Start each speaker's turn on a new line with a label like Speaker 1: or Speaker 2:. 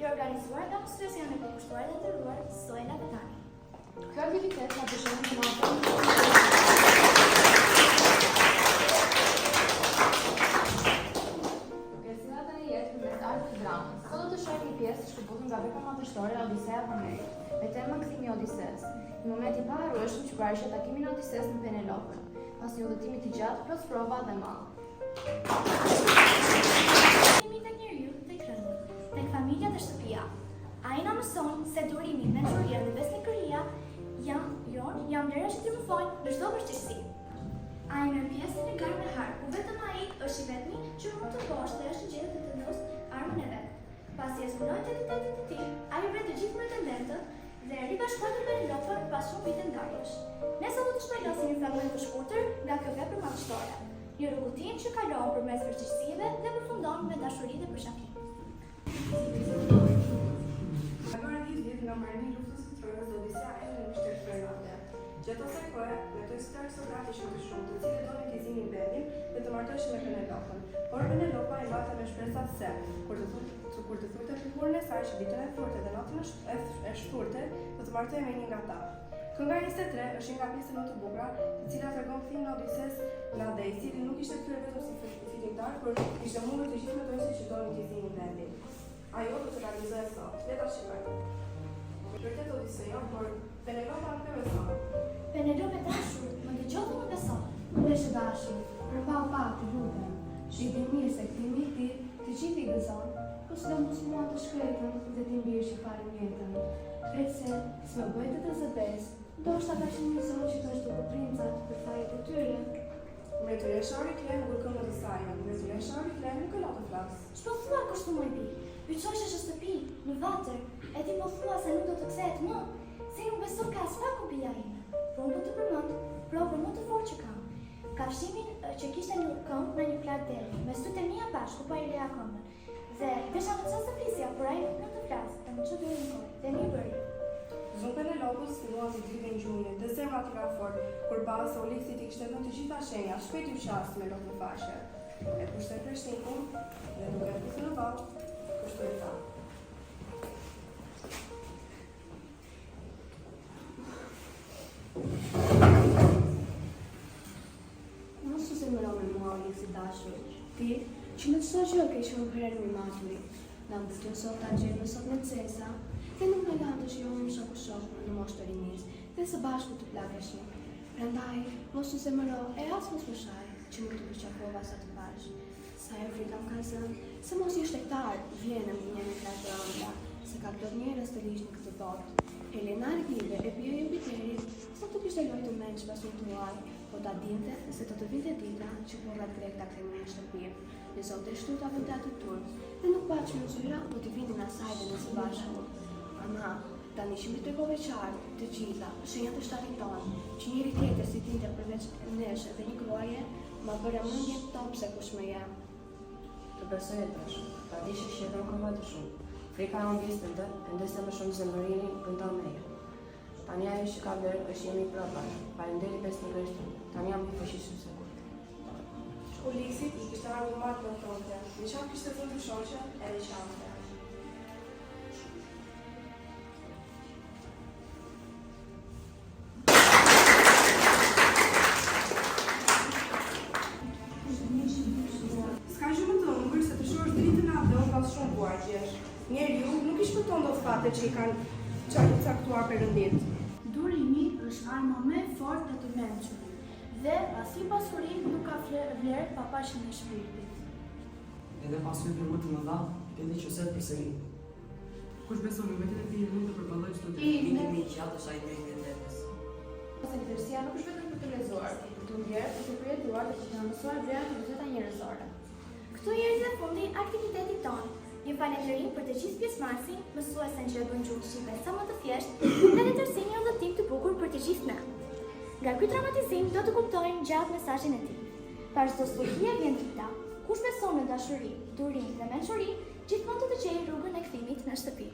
Speaker 1: i organizuar nga mësues janë e përkushtuar dhe nderuar Soela dhe Tani.
Speaker 2: Kjo aktivitet na dëshiron të marrim Kërcënata e jetë përmes artë të dramës. Sot do të shohim një pjesë shkëputur nga vepra madhështore Odisea Homeri, me temën Kthimi i Odises. Në moment i paharrueshëm që parashë takimin e Odises me Penelopën, pas një udhëtimi të gjatë plot prova dhe mall.
Speaker 1: Durimi tek njeriu tek rëndë, tek familja dhe shtëpia. Ai na mëson se durimi, mençuria dhe besnikëria janë vlera që triumfojnë në çdo vështirësi. Ai merr pjesë në garë me har, ku vetëm ai është i vetmi që mund të poshtë dhe është në gjendje të vendosë armën e vet. Pasi e zbuloi identitetin e tij, ai vret të gjithë pretendentët dhe ribashkuar me Penelopën pas shumë vite ndarjesh. Ne sot do të shpjegosim një fragment të shkurtër nga kjo vepër madhështore. Një rrugutim që kalon përmes vështirësive dhe përfundon me dashuri dhe përshakim.
Speaker 3: Kaluar 10 vjet nga marrëdhënia e luftës së Trojës, Odisea erdhi në shtetin Spartate. Gjatë asaj kohe, metoi star soldatë shumë të shumtë, të cilët donin të zinin vendin dhe të martoheshin me Penelopën. Por Penelopa i mbante me shpresat se, kur të thurte figurën e saj që ditën e thurte dhe natën e shturte, do të martohej me një nga ta. Kënga 23 është një nga pjesët më të bukura, të cilat tregon kthimin e Odises nga Dhe, i cili nuk ishte kthyer vetëm si fitimtar, por ishte mundur të gjithë metojësit që donin të zinin vendin. Ajo do të realizohej sot. Le ta shikojmë. Vërtet Odisea, por Penelopa nuk e beson.
Speaker 1: Penelope dashur, më dëgjoj dhe më beson.
Speaker 2: Ndeshë dashur, përballë pak të lutem. Shihni mirë se kthimi i tij të gjithë i gëzon, por sidomos mua të shkretën dhe të mbirë që farin jetën. Pret se s'më bëjtë të zëbes, ndoshta ka qenë një zonë që të shtuku princat për fajet e tyre.
Speaker 3: Mretulleshari Klem nuk kërkon në disa janë. Mretulleshari Klem nuk e la të flasë.
Speaker 1: Ç'po thua kështu më i bi? Pyçosh në shtëpi, në vatër, e ti po thua se nuk do të kthehet më? Se nuk beson ka as pak bia ime. Por më të përmend, provën më të fortë që kam. Kafshimin që kishte në këmbë me një plak deri, me sytë e mia bashkë ku po i leja këmbën. Dhe desha më të çon surprizja, por ai nuk të flasë, dhe më çudoi në kohë. Dhe mi bëri.
Speaker 3: Zunë Penelopës filluan të dridhen gjunjë, dhe zemra t'i ka fort, kur ballë se Ulixi t'i kishte dhënë të gjitha shenja, shpejt u qas me lokë në faqe. E pushtoi kreshnikun dhe duke e pusë në vallë, kushtoi ta.
Speaker 2: Mos u zemëro me mua, Ulixi dashur. Ti, që në çdo gjë ke qenë herë më maturi, na mbështeton sot ta gjejmë sot në Cesa, dhe nuk më lanë të shijojmë shoku në moshë të rinisë, dhe së bashku të plakeshim. Prandaj, mos u zemëro e as mos më shaj, që nuk të përqafova sa të pash. Sa e frika më ka zënë, se mos je shtektar, vjen në një me klasë se ka plot njerëz të ligjë në këtë botë. Helena Argile e bia Jupiterit, sa të kishte lojë të menç pas një tuaj, po ta dinte se do të vinte dita që burrat grek ta kthejnë në shtëpi. Në zonë të shtuta vëndat të turp, dhe nuk pa që në zyra po t'i vinin asaj dhe në së bashku. Ama, tani që mi tregove qartë të gjitha, shenjat të shtatit tonë, që njëri tjetër si tinte përveç nesh dhe një gruaje, ma bëra mendje top se kush më jam.
Speaker 4: Të besoj e tash, ta di që shqetën koma të shumë. Frika e mbiste ndë, ndese më shumë zemërinin bënda meja. Tani ajo që ka vlerë është jemi prapar, falenderi besnikërisht, tani jam të fëshishëm se kur.
Speaker 3: Ulixit i kishte ardhur marrë në fronte, në qanë kishte thënë shoqe edhe qante. S'ka gjë më të ëmbël se të shohësh dritën e atë pas shumë buargjesh. Njeriu nuk i shpëton dot fatet që i kanë caktuar Perëndit.
Speaker 1: Durimi është arma më e fortë e të mençurit, dhe pasi pasurinë nuk ka vlerë pa paqen e shpirtit.
Speaker 5: Edhe pasuri për më të mëdha, tende që set përsëri. Kush beson në veten e tij mund të përballojë çdo gjë.
Speaker 4: Minimi i qatë është ai drejtë vendetës.
Speaker 2: Ose interesia nuk është vetëm për të lezuar, për të ndjerë, për të përjetuar dhe për të mësuar vlerat e vërteta njerëzore.
Speaker 1: Këtu jeri dhe fundi aktivitetit tonë. Një falënderim për të gjithë pjesëmarrësin, mësuesen që e bën gjuhën shqipe sa më të thjeshtë, dhe letërsin një udhëtim të bukur për të gjithë ne. Nga ky dramatizim do të kuptojmë gjatë mesazhin e tij. Pas çdo sfidie vjen dita. Kush beson në dashuri, durim dhe mençuri, gjithmonë do të gjejë rrugën e kthimit në shtëpi.